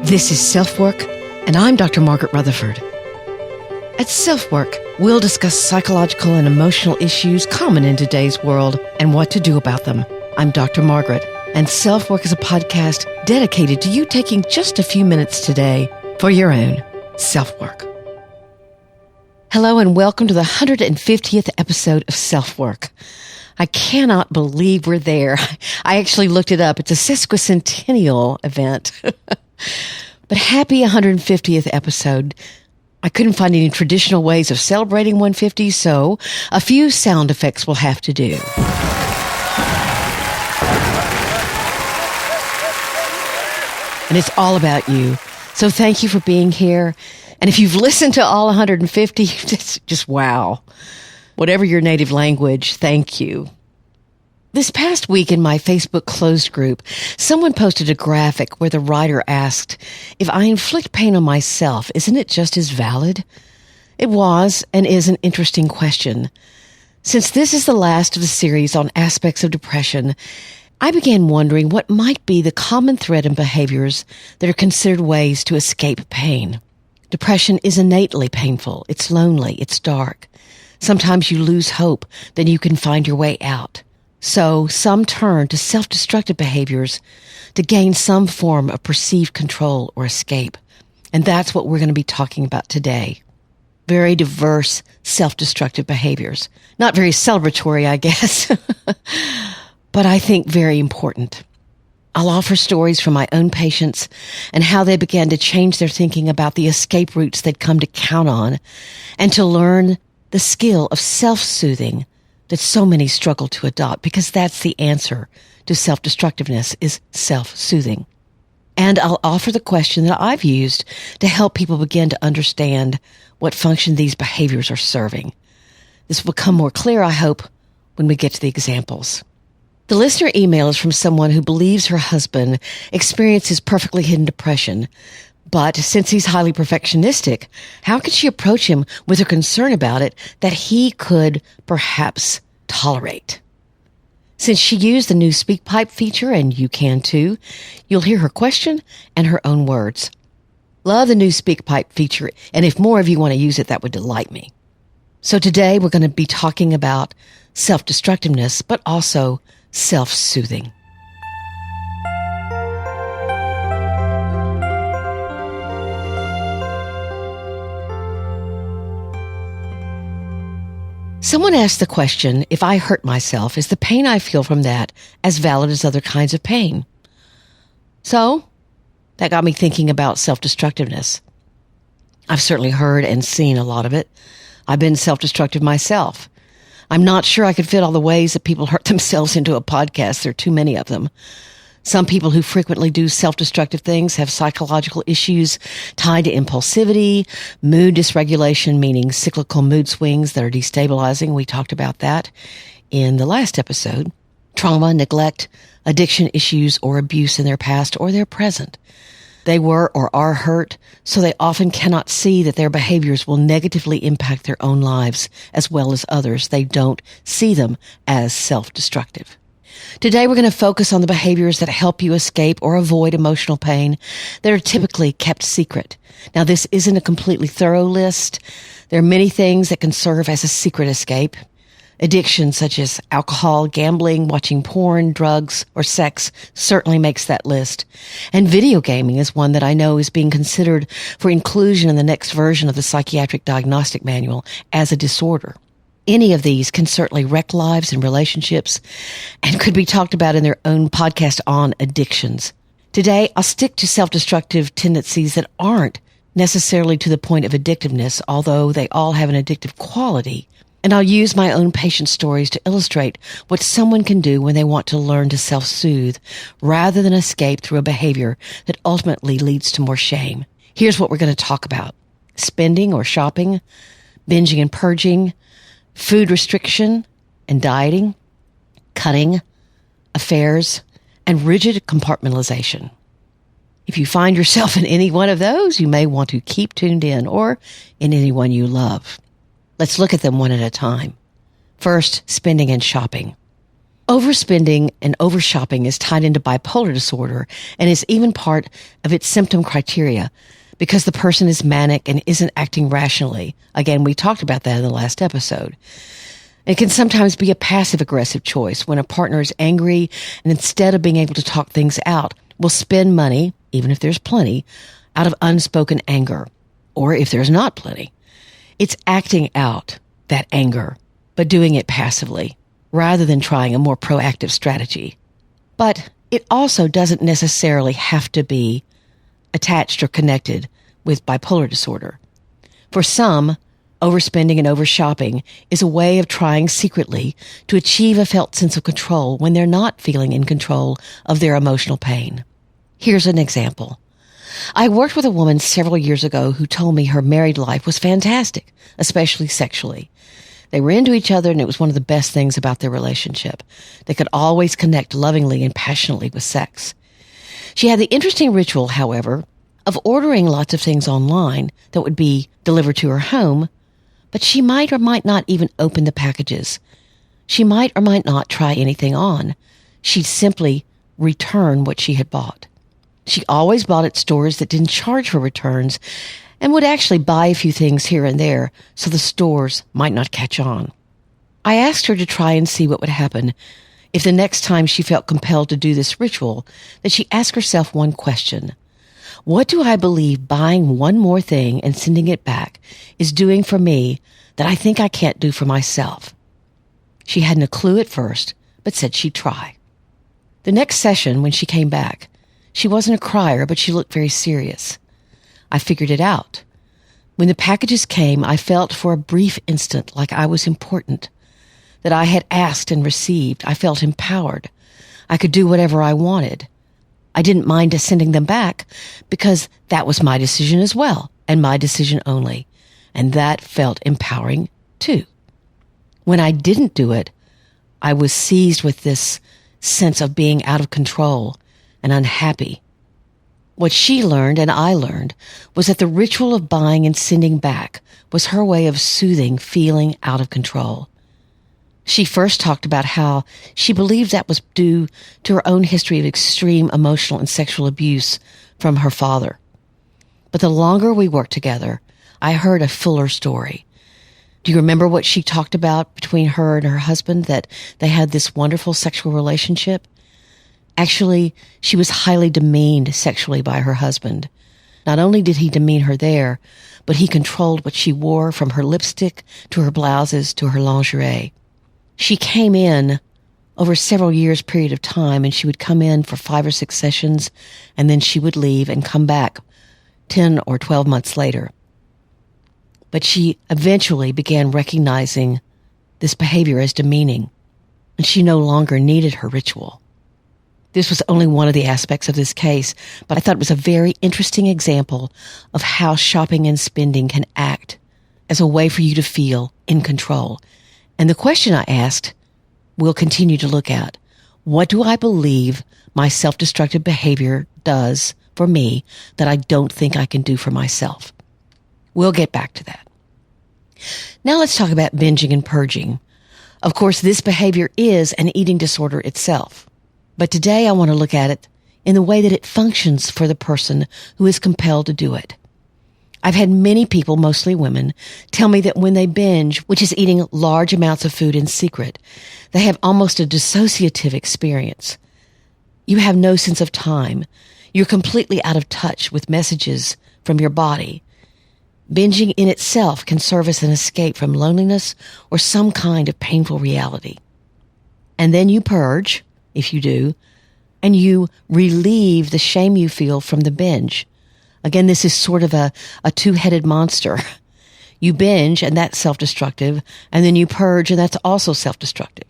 This is SelfWork, and I'm Dr. Margaret Rutherford. At SelfWork, we'll discuss psychological and emotional issues common in today's world and what to do about them. I'm Dr. Margaret, and SelfWork is a podcast dedicated to you taking just a few minutes today for your own self-work. Hello, and welcome to the 150th episode of SelfWork. I cannot believe we're there. I actually looked it up. It's a sesquicentennial event. But happy 150th episode. I couldn't find any traditional ways of celebrating 150, so a few sound effects will have to do. And it's all about you. So thank you for being here. And if you've listened to all 150, just wow. Whatever your native language, thank you. This past week in my Facebook closed group, someone posted a graphic where the writer asked, if I inflict pain on myself, isn't it just as valid? It was and is an interesting question. Since this is the last of the series on aspects of depression, I began wondering what might be the common thread in behaviors that are considered ways to escape pain. Depression is innately painful. It's lonely. It's dark. Sometimes you lose hope, then you can find your way out. So some turn to self-destructive behaviors to gain some form of perceived control or escape. And that's what we're going to be talking about today. Very diverse self-destructive behaviors. Not very celebratory, I guess, but I think very important. I'll offer stories from my own patients and how they began to change their thinking about the escape routes they'd come to count on and to learn the skill of self-soothing that so many struggle to adopt, because that's the answer to self-destructiveness is self-soothing. And I'll offer the question that I've used to help people begin to understand what function these behaviors are serving. This will become more clear, I hope, when we get to the examples. The listener email is from someone who believes her husband experiences perfectly hidden depression. But since he's highly perfectionistic, how could she approach him with her concern about it that he could perhaps tolerate? Since she used the new SpeakPipe feature, and you can too, you'll hear her question and her own words. Love the new SpeakPipe feature, and if more of you want to use it, that would delight me. So today we're going to be talking about self-destructiveness, but also self-soothing. Someone asked the question, if I hurt myself, is the pain I feel from that as valid as other kinds of pain? So that got me thinking about self-destructiveness. I've certainly heard and seen a lot of it. I've been self-destructive myself. I'm not sure I could fit all the ways that people hurt themselves into a podcast. There are too many of them. Some people who frequently do self-destructive things have psychological issues tied to impulsivity, mood dysregulation, meaning cyclical mood swings that are destabilizing. We talked about that in the last episode. Trauma, neglect, addiction issues, or abuse in their past or their present. They were or are hurt, so they often cannot see that their behaviors will negatively impact their own lives as well as others. They don't see them as self-destructive. Today, we're going to focus on the behaviors that help you escape or avoid emotional pain that are typically kept secret. Now, this isn't a completely thorough list. There are many things that can serve as a secret escape. Addiction such as alcohol, gambling, watching porn, drugs, or sex certainly makes that list. And video gaming is one that I know is being considered for inclusion in the next version of the Psychiatric Diagnostic Manual as a disorder. Any of these can certainly wreck lives and relationships and could be talked about in their own podcast on addictions. Today, I'll stick to self-destructive tendencies that aren't necessarily to the point of addictiveness, although they all have an addictive quality. And I'll use my own patient stories to illustrate what someone can do when they want to learn to self-soothe rather than escape through a behavior that ultimately leads to more shame. Here's what we're going to talk about: spending or shopping, binging and purging, food restriction and dieting, cutting, affairs, and rigid compartmentalization. If you find yourself in any one of those, you may want to keep tuned in, or in any one you love. Let's look at them one at a time. First, spending and shopping. Overspending and overshopping is tied into bipolar disorder and is even part of its symptom criteria because the person is manic and isn't acting rationally. Again, we talked about that in the last episode. It can sometimes be a passive-aggressive choice when a partner is angry and instead of being able to talk things out, will spend money, even if there's plenty, out of unspoken anger, or if there's not plenty. It's acting out that anger, but doing it passively, rather than trying a more proactive strategy. But it also doesn't necessarily have to be attached or connected with bipolar disorder. For some, overspending and overshopping is a way of trying secretly to achieve a felt sense of control when they're not feeling in control of their emotional pain. Here's an example. I worked with a woman several years ago who told me her married life was fantastic, especially sexually. They were into each other, and it was one of the best things about their relationship. They could always connect lovingly and passionately with sex. She had the interesting ritual, however, of ordering lots of things online that would be delivered to her home, but she might or might not even open the packages. She might or might not try anything on. She'd simply return what she had bought. She always bought at stores that didn't charge for returns and would actually buy a few things here and there so the stores might not catch on. I asked her to try and see what would happen if the next time she felt compelled to do this ritual, that she ask herself one question. What do I believe buying one more thing and sending it back is doing for me that I think I can't do for myself? She hadn't a clue at first, but said she'd try. The next session, when she came back, she wasn't a crier, but she looked very serious. I figured it out. When the packages came, I felt for a brief instant like I was important, that I had asked and received. I felt empowered. I could do whatever I wanted. I didn't mind sending them back because that was my decision as well, and my decision only. And that felt empowering too. When I didn't do it, I was seized with this sense of being out of control and unhappy. What she learned and I learned was that the ritual of buying and sending back was her way of soothing feeling out of control. She first talked about how she believed that was due to her own history of extreme emotional and sexual abuse from her father. But the longer we worked together, I heard a fuller story. Do you remember what she talked about between her and her husband, that they had this wonderful sexual relationship? Actually, she was highly demeaned sexually by her husband. Not only did he demean her there, but he controlled what she wore, from her lipstick to her blouses to her lingerie. She came in over several years period of time, and she would come in for 5 or 6 sessions, and then she would leave and come back 10 or 12 months later. But she eventually began recognizing this behavior as demeaning, and she no longer needed her ritual. This was only one of the aspects of this case, but I thought it was a very interesting example of how shopping and spending can act as a way for you to feel in control. And the question I asked, we'll continue to look at. What do I believe my self-destructive behavior does for me that I don't think I can do for myself? We'll get back to that. Now let's talk about binging and purging. Of course, this behavior is an eating disorder itself. But today I want to look at it in the way that it functions for the person who is compelled to do it. I've had many people, mostly women, tell me that when they binge, which is eating large amounts of food in secret, they have almost a dissociative experience. You have no sense of time. You're completely out of touch with messages from your body. Binging in itself can serve as an escape from loneliness or some kind of painful reality. And then you purge, if you do, and you relieve the shame you feel from the binge. Again, this is sort of a two-headed monster. You binge, and that's self-destructive, and then you purge, and that's also self-destructive.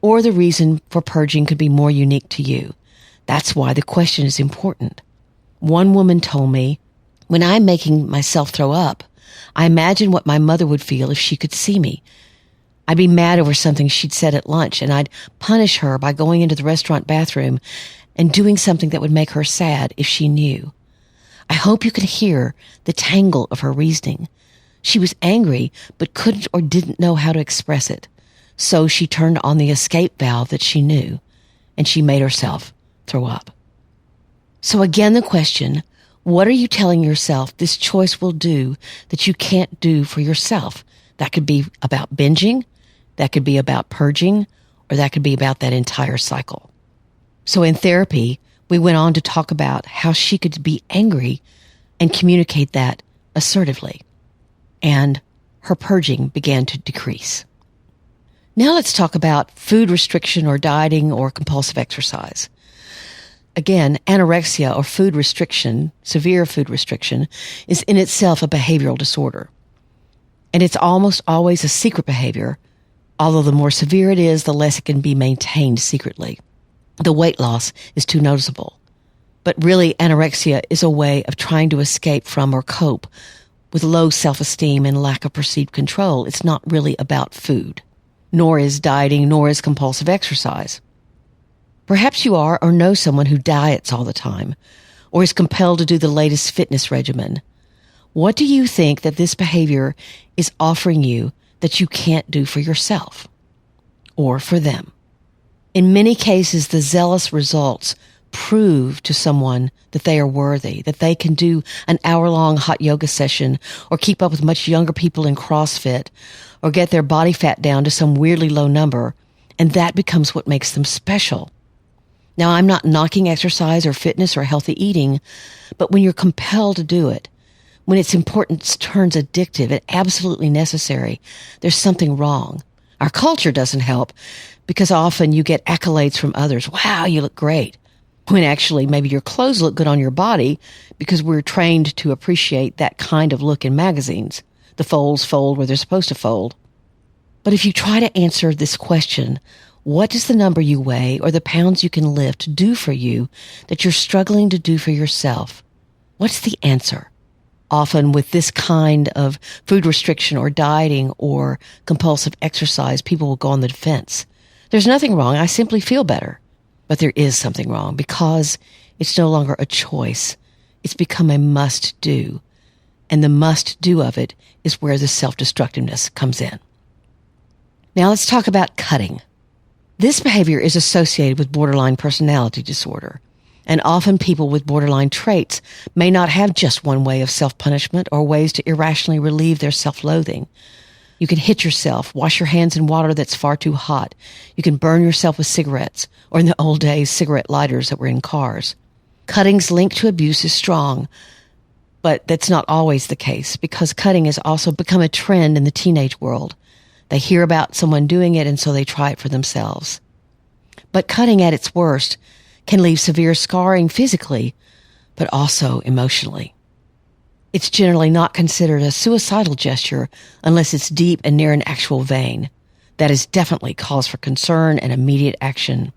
Or the reason for purging could be more unique to you. That's why the question is important. One woman told me, when I'm making myself throw up, I imagine what my mother would feel if she could see me. I'd be mad over something she'd said at lunch, and I'd punish her by going into the restaurant bathroom and doing something that would make her sad if she knew. I hope you can hear the tangle of her reasoning. She was angry, but couldn't or didn't know how to express it. So she turned on the escape valve that she knew, and she made herself throw up. So again, the question, what are you telling yourself this choice will do that you can't do for yourself? That could be about binging, that could be about purging, or that could be about that entire cycle. So in therapy, we went on to talk about how she could be angry and communicate that assertively. And her purging began to decrease. Now let's talk about food restriction or dieting or compulsive exercise. Again, anorexia or food restriction, severe food restriction, is in itself a behavioral disorder. And it's almost always a secret behavior, although the more severe it is, the less it can be maintained secretly. The weight loss is too noticeable. But really, anorexia is a way of trying to escape from or cope with low self-esteem and lack of perceived control. It's not really about food, nor is dieting, nor is compulsive exercise. Perhaps you are or know someone who diets all the time, or is compelled to do the latest fitness regimen. What do you think that this behavior is offering you that you can't do for yourself or for them? In many cases, the zealous results prove to someone that they are worthy, that they can do an hour-long hot yoga session or keep up with much younger people in CrossFit or get their body fat down to some weirdly low number, and that becomes what makes them special. Now, I'm not knocking exercise or fitness or healthy eating, but when you're compelled to do it, when its importance turns addictive and absolutely necessary, there's something wrong. Our culture doesn't help because often you get accolades from others. Wow, you look great. When actually maybe your clothes look good on your body because we're trained to appreciate that kind of look in magazines. The folds fold where they're supposed to fold. But if you try to answer this question, what does the number you weigh or the pounds you can lift do for you that you're struggling to do for yourself? What's the answer? Often with this kind of food restriction or dieting or compulsive exercise, people will go on the defense. There's nothing wrong. I simply feel better. But there is something wrong because it's no longer a choice. It's become a must-do. And the must-do of it is where the self-destructiveness comes in. Now let's talk about cutting. This behavior is associated with borderline personality disorder. And often people with borderline traits may not have just one way of self-punishment or ways to irrationally relieve their self-loathing. You can hit yourself, wash your hands in water that's far too hot. You can burn yourself with cigarettes, or in the old days, cigarette lighters that were in cars. Cutting's link to abuse is strong, but that's not always the case because cutting has also become a trend in the teenage world. They hear about someone doing it and so they try it for themselves. But cutting at its worst can leave severe scarring physically, but also emotionally. It's generally not considered a suicidal gesture unless it's deep and near an actual vein. That is definitely cause for concern and immediate action.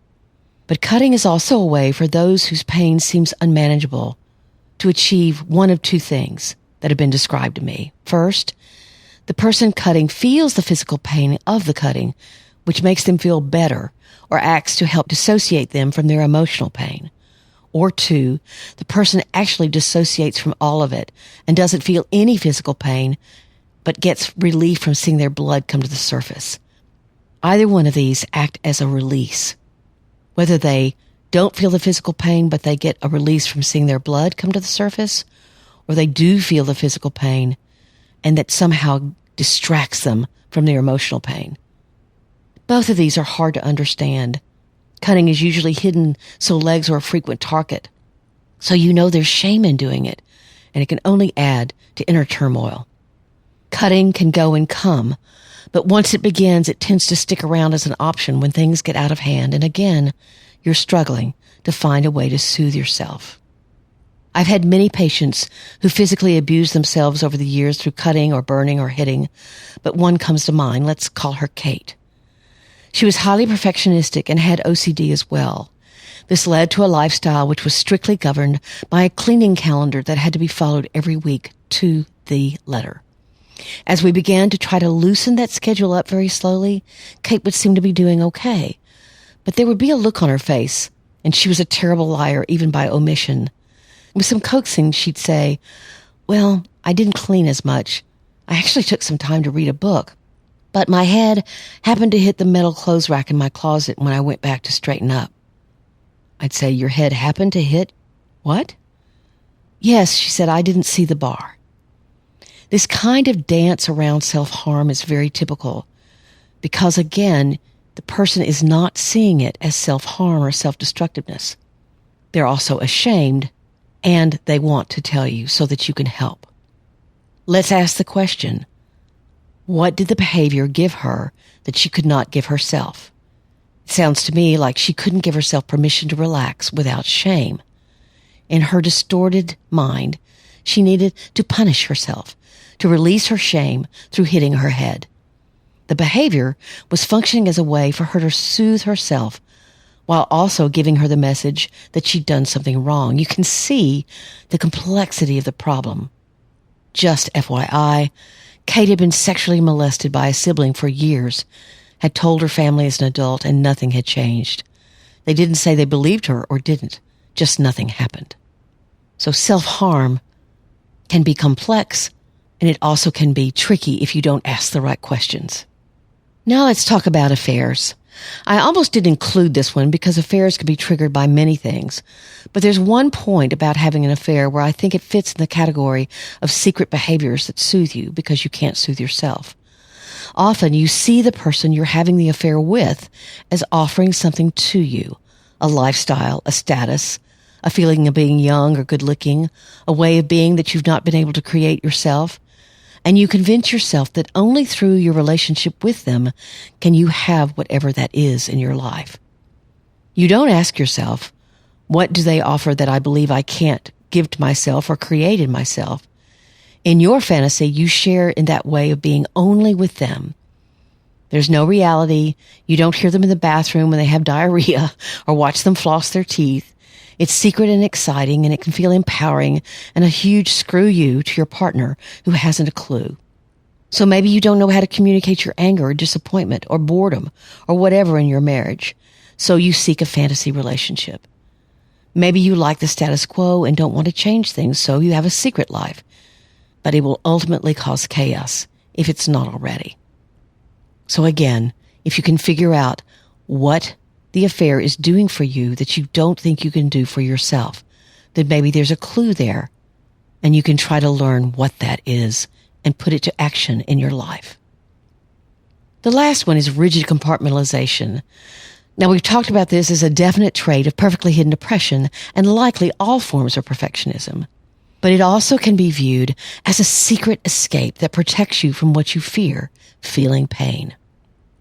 But cutting is also a way for those whose pain seems unmanageable to achieve one of two things that have been described to me. First, the person cutting feels the physical pain of the cutting, which makes them feel better or acts to help dissociate them from their emotional pain. Or two, the person actually dissociates from all of it and doesn't feel any physical pain, but gets relief from seeing their blood come to the surface. Either one of these act as a release. Whether they don't feel the physical pain, but they get a release from seeing their blood come to the surface, or they do feel the physical pain, and that somehow distracts them from their emotional pain. Both of these are hard to understand. Cutting is usually hidden, so legs are a frequent target. So you know there's shame in doing it, and it can only add to inner turmoil. Cutting can go and come, but once it begins, it tends to stick around as an option when things get out of hand, and again, you're struggling to find a way to soothe yourself. I've had many patients who physically abused themselves over the years through cutting or burning or hitting, but one comes to mind. Let's call her Kate. She was highly perfectionistic and had OCD as well. This led to a lifestyle which was strictly governed by a cleaning calendar that had to be followed every week to the letter. As we began to try to loosen that schedule up very slowly, Kate would seem to be doing okay. But there would be a look on her face, and she was a terrible liar even by omission. With some coaxing, she'd say, "Well, I didn't clean as much. I actually took some time to read a book." But my head happened to hit the metal clothes rack in my closet when I went back to straighten up. I'd say, your head happened to hit what? Yes, she said, I didn't see the bar. This kind of dance around self-harm is very typical because, again, the person is not seeing it as self-harm or self-destructiveness. They're also ashamed, and they want to tell you so that you can help. Let's ask the question, what did the behavior give her that she could not give herself? It sounds to me like she couldn't give herself permission to relax without shame. In her distorted mind, she needed to punish herself, to release her shame through hitting her head. The behavior was functioning as a way for her to soothe herself while also giving her the message that she'd done something wrong. You can see the complexity of the problem. Just FYI, Kate had been sexually molested by a sibling for years, had told her family as an adult, and nothing had changed. They didn't say they believed her or didn't, just nothing happened. So self-harm can be complex, and it also can be tricky if you don't ask the right questions. Now let's talk about affairs. I almost didn't include this one because affairs can be triggered by many things. But there's one point about having an affair where I think it fits in the category of secret behaviors that soothe you because you can't soothe yourself. Often you see the person you're having the affair with as offering something to you, a lifestyle, a status, a feeling of being young or good looking, a way of being that you've not been able to create yourself. And you convince yourself that only through your relationship with them can you have whatever that is in your life. You don't ask yourself, what do they offer that I believe I can't give to myself or create in myself? In your fantasy, you share in that way of being only with them. There's no reality. You don't hear them in the bathroom when they have diarrhea or watch them floss their teeth. It's secret and exciting, and it can feel empowering and a huge screw you to your partner who hasn't a clue. So maybe you don't know how to communicate your anger or disappointment or boredom or whatever in your marriage, so you seek a fantasy relationship. Maybe you like the status quo and don't want to change things, so you have a secret life, but it will ultimately cause chaos if it's not already. So again, if you can figure out what the affair is doing for you that you don't think you can do for yourself, then maybe there's a clue there, and you can try to learn what that is and put it to action in your life. The last one is rigid compartmentalization. Now, we've talked about this as a definite trait of perfectly hidden depression and likely all forms of perfectionism. But it also can be viewed as a secret escape that protects you from what you fear, feeling pain.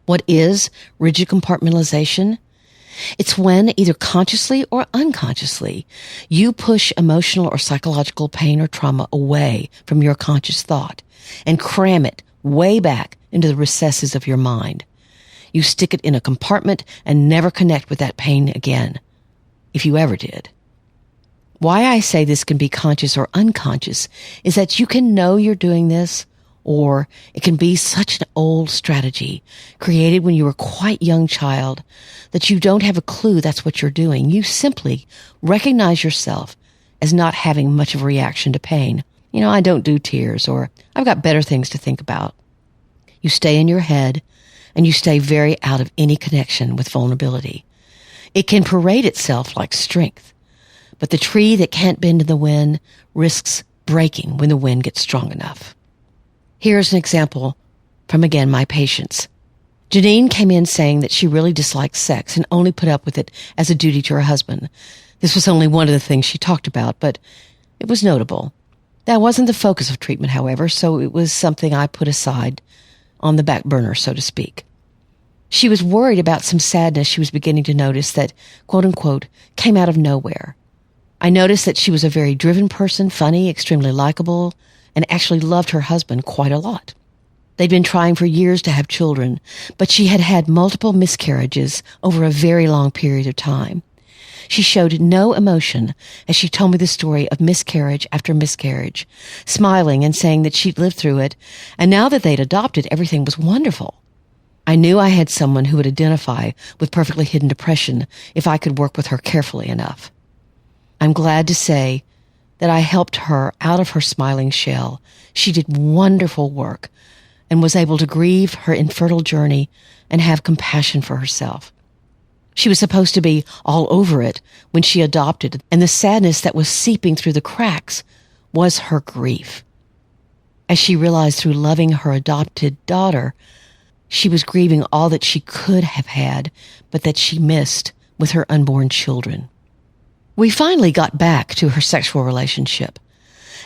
What is rigid compartmentalization? It's when, either consciously or unconsciously, you push emotional or psychological pain or trauma away from your conscious thought and cram it way back into the recesses of your mind. You stick it in a compartment and never connect with that pain again, if you ever did. Why I say this can be conscious or unconscious is that you can know you're doing this, or it can be such an old strategy created when you were quite young child that you don't have a clue that's what you're doing. You simply recognize yourself as not having much of a reaction to pain. You know, I don't do tears, or I've got better things to think about. You stay in your head and you stay very out of any connection with vulnerability. It can parade itself like strength, but the tree that can't bend in the wind risks breaking when the wind gets strong enough. Here's an example from, again, my patients. Janine came in saying that she really disliked sex and only put up with it as a duty to her husband. This was only one of the things she talked about, but it was notable. That wasn't the focus of treatment, however, so it was something I put aside on the back burner, so to speak. She was worried about some sadness she was beginning to notice that, quote unquote, came out of nowhere. I noticed that she was a very driven person, funny, extremely likable, and actually loved her husband quite a lot. They'd been trying for years to have children, but she had had multiple miscarriages over a very long period of time. She showed no emotion as she told me the story of miscarriage after miscarriage, smiling and saying that she'd lived through it, and now that they'd adopted, everything was wonderful. I knew I had someone who would identify with perfectly hidden depression if I could work with her carefully enough. I'm glad to say that I helped her out of her smiling shell. She did wonderful work, and was able to grieve her infertile journey and have compassion for herself. She was supposed to be all over it when she adopted, and the sadness that was seeping through the cracks was her grief. As she realized through loving her adopted daughter, she was grieving all that she could have had, but that she missed with her unborn children. We finally got back to her sexual relationship,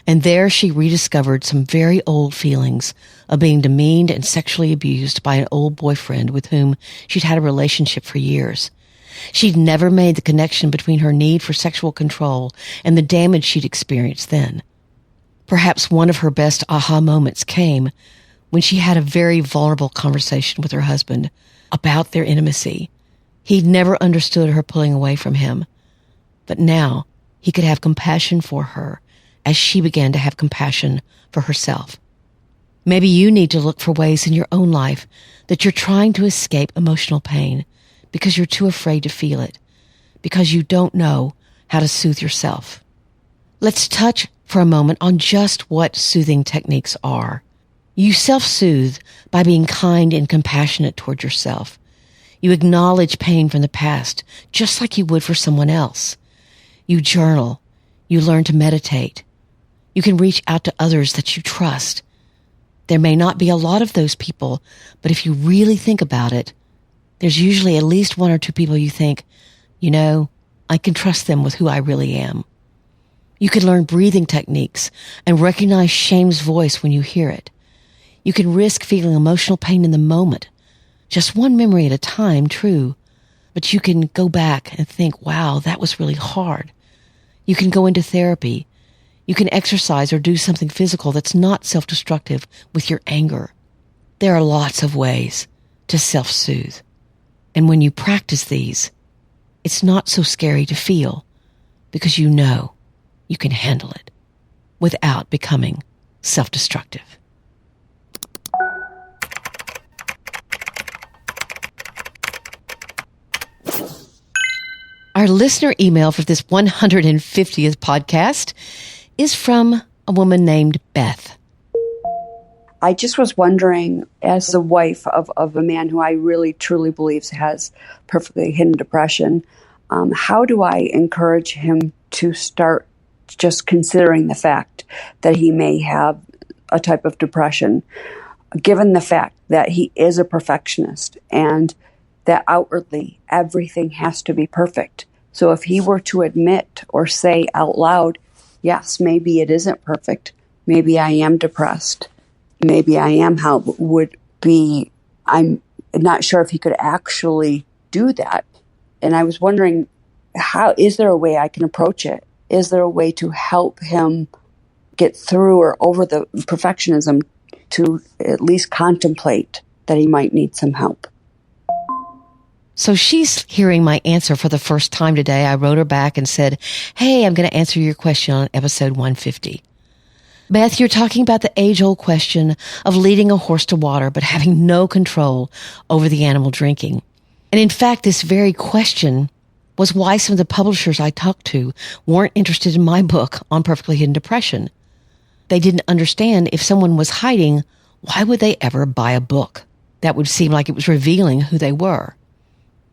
and there she rediscovered some very old feelings of being demeaned and sexually abused by an old boyfriend with whom she'd had a relationship for years. She'd never made the connection between her need for sexual control and the damage she'd experienced then. Perhaps one of her best aha moments came when she had a very vulnerable conversation with her husband about their intimacy. He'd never understood her pulling away from him, but now he could have compassion for her as she began to have compassion for herself. Maybe you need to look for ways in your own life that you're trying to escape emotional pain because you're too afraid to feel it, because you don't know how to soothe yourself. Let's touch for a moment on just what soothing techniques are. You self-soothe by being kind and compassionate toward yourself. You acknowledge pain from the past, just like you would for someone else. You journal. You learn to meditate. You can reach out to others that you trust. There may not be a lot of those people, but if you really think about it, there's usually at least one or two people you think, I can trust them with who I really am. You can learn breathing techniques and recognize shame's voice when you hear it. You can risk feeling emotional pain in the moment. Just one memory at a time, true. But you can go back and think, wow, that was really hard. You can go into therapy. You can exercise or do something physical that's not self-destructive with your anger. There are lots of ways to self-soothe. And when you practice these, it's not so scary to feel because you know you can handle it without becoming self-destructive. Our listener email for this 150th podcast is from a woman named Beth. I just was wondering, as the wife of a man who I really truly believes has perfectly hidden depression, how do I encourage him to start just considering the fact that he may have a type of depression, given the fact that he is a perfectionist and that outwardly everything has to be perfect. So if he were to admit or say out loud, yes, maybe it isn't perfect, maybe I am depressed, maybe I am, how would be, I'm not sure if he could actually do that. And I was wondering, is there a way I can approach it? Is there a way to help him get through or over the perfectionism to at least contemplate that he might need some help? So she's hearing my answer for the first time today. I wrote her back and said, hey, I'm going to answer your question on episode 150. Beth, you're talking about the age-old question of leading a horse to water but having no control over the animal drinking. And in fact, this very question was why some of the publishers I talked to weren't interested in my book on perfectly hidden depression. They didn't understand if someone was hiding, why would they ever buy a book? That would seem like it was revealing who they were.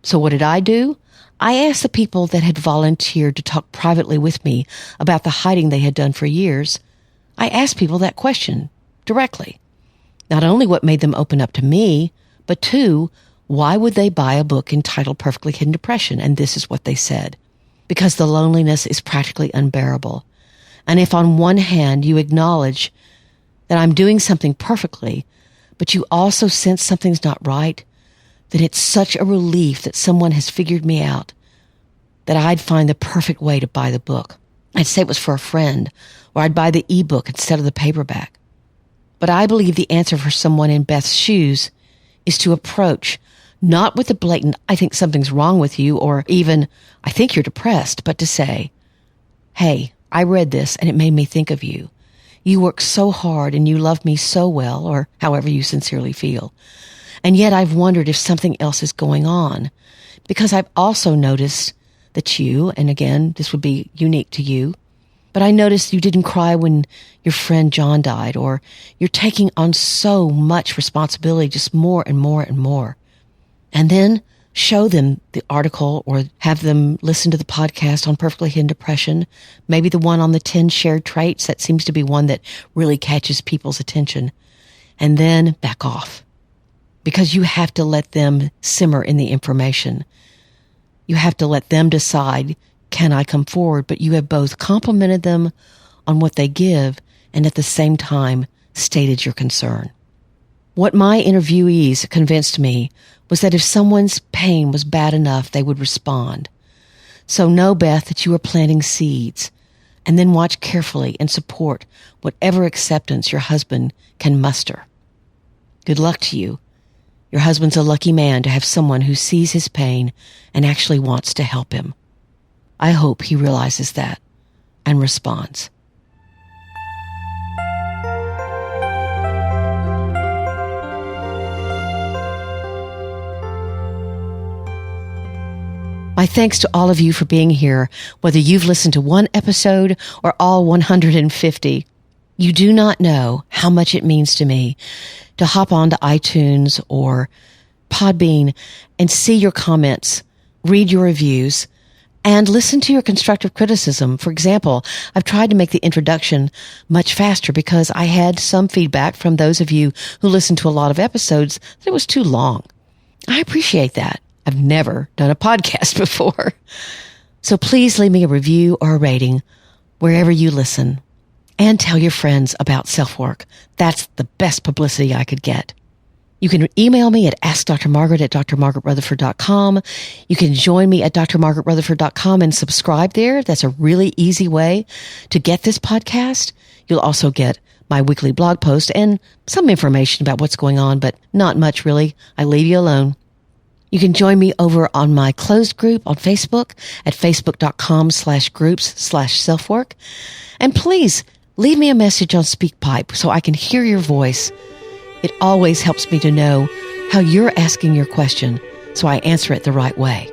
So what did I do? I asked the people that had volunteered to talk privately with me about the hiding they had done for years. I asked people that question directly. Not only what made them open up to me, but two, why would they buy a book entitled Perfectly Hidden Depression? And this is what they said. Because the loneliness is practically unbearable. And if on one hand you acknowledge that I'm doing something perfectly, but you also sense something's not right, then it's such a relief that someone has figured me out that I'd find the perfect way to buy the book. I'd say it was for a friend, or I'd buy the ebook instead of the paperback. But I believe the answer for someone in Beth's shoes is to approach, not with the blatant, I think something's wrong with you, or even, I think you're depressed, but to say, hey, I read this and it made me think of you. You work so hard and you love me so well, or however you sincerely feel. And yet I've wondered if something else is going on, because I've also noticed that you, and again, this would be unique to you, But I noticed you didn't cry when your friend John died, or you're taking on so much responsibility, just more and more and more. And then show them the article or have them listen to the podcast on perfectly hidden depression, maybe the one on the 10 shared traits. That seems to be one that really catches people's attention. And then back off, because you have to let them simmer in the information. You have to let them decide, can I come forward? But you have both complimented them on what they give and at the same time stated your concern. What my interviewees convinced me was that if someone's pain was bad enough, they would respond. So know, Beth, that you are planting seeds, and then watch carefully and support whatever acceptance your husband can muster. Good luck to you. Your husband's a lucky man to have someone who sees his pain and actually wants to help him. I hope he realizes that and responds. My thanks to all of you for being here, whether you've listened to one episode or all 150. You do not know how much it means to me to hop onto iTunes or Podbean and see your comments, read your reviews, and listen to your constructive criticism. For example, I've tried to make the introduction much faster because I had some feedback from those of you who listened to a lot of episodes that it was too long. I appreciate that. I've never done a podcast before. So please leave me a review or a rating wherever you listen, and tell your friends about SelfWork. That's the best publicity I could get. You can email me at askdrmargaret@drmargaretrutherford.com. You can join me at drmargaretrutherford.com and subscribe there. That's a really easy way to get this podcast. You'll also get my weekly blog post and some information about what's going on, but not much really. I leave you alone. You can join me over on my closed group on Facebook at facebook.com/groups/selfwork. And please leave me a message on SpeakPipe so I can hear your voice. It always helps me to know how you're asking your question so I answer it the right way.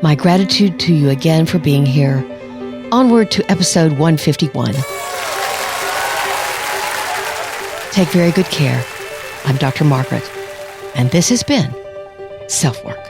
My gratitude to you again for being here. Onward to episode 151. Take very good care. I'm Dr. Margaret, and this has been SelfWork.